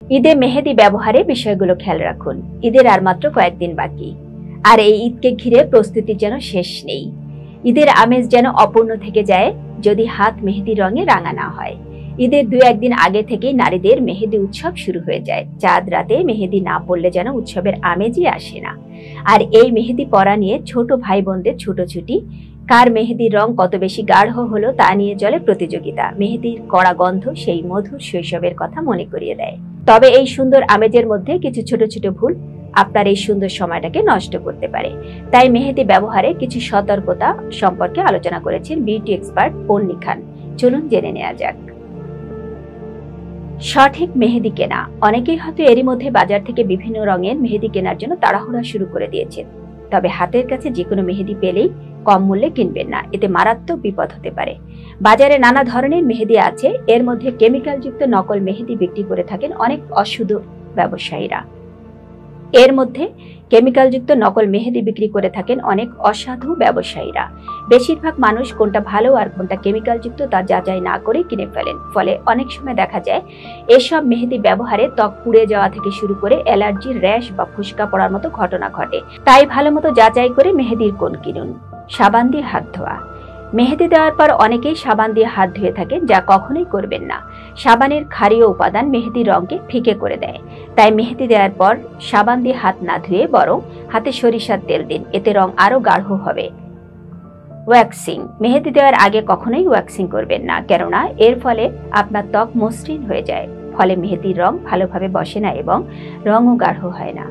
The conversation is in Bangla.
ঈদে মেহেদি ব্যবহারে বিষয়গুলো খেয়াল রাখুন। ঈদের আর মাত্র কয়েকদিন বাকি, আর এই ঈদকে ঘিরে প্রস্তুতির যেন শেষ নেই। ঈদের আমেজ যেন অপূর্ণ থেকে যায় যদি হাত মেহেদি রঙে রাঙা না হয়। ঈদের 2-1 দিন আগে থেকেই নারীদের মেহেদি উৎসব শুরু হয়ে যায়। চাঁদ রাতে মেহেদি না পড়লে যেন উৎসবের আমেজই আসে না। আর এই মেহেদি পরা নিয়ে ছোট ভাই বোনদের ছুটোছুটি, কার মেহেদির রং কত বেশি গাঢ় হলো তা নিয়ে চলে প্রতিযোগিতা। মেহেদির কড়া গন্ধ সেই মধুর শৈশবের কথা মনে করিয়ে দেয়। তবে এই সুন্দর আমেজের মধ্যে কিছু ছোট ছোট ভুল আপনার এই সুন্দর সময়টাকে নষ্ট করতে পারে। তাই মেহেদি ব্যবহারে কিছু সতর্কতা সম্পর্কে আলোচনা করেছেন বিউটি এক্সপার্ট পন্নী খান। চলুন জেনে নেওয়া যাক। সঠিক মেহেদি কেনা। অনেকেই হয়তো এরই মধ্যে বাজার থেকে বিভিন্ন রঙের মেহেদি কেনার জন্য তাড়াহুড়া শুরু করে দিয়েছেন। তবে হাতের কাছে যে কোনো মেহেদি পেলেই কম মূল্যে কিনবেন না, এতে মারাত্মক বিপদ হতে পারে। বাজারে নানা ধরনের মেহেদি আছে, এর মধ্যে কেমিক্যাল যুক্ত নকল মেহেদি বিক্রি করে থাকেন অনেক অসাধু ব্যবসায়ীরা। বেশিরভাগ মানুষ কোনটা ভালো আর কোনটা কেমিক্যাল যুক্ত তা যাচাই না করে কিনে ফেলেন। ফলে অনেক সময় দেখা যায় এসব মেহেদি ব্যবহারে ত্বক পুড়ে যাওয়া থেকে শুরু করে অ্যালার্জি, র্যাশ বা ফুসকা পড়ার মতো ঘটনা ঘটে। তাই ভালো মতো যাচাই করে মেহেদির কোণ কিনুন। সাবান দিয়ে হাত ধোয়া। মেহেদি দেওয়ার পর অনেকেই সাবান দিয়ে হাত ধুয়ে থাকেন, যা কখনোই করবেন না। সাবানের ক্ষারীয় উপাদান মেহেদির রঙকে ফিকে করে দেয়। তাই মেহেদি দেওয়ার পর সাবান দিয়ে হাত না ধুয়ে বরং হাতে সরিষার তেল দিন, এতে রং আরো গাঢ় হবে। ওয়্যাক্সিং। মেহেদি দেওয়ার আগে কখনোই ওয়্যাক্সিং করবেন না, কেননা এর ফলে আপনার ত্বক মসৃণ হয়ে যায়। ফলে মেহেদির রং ভালোভাবে বসে না এবং রঙও গাঢ় হয় না।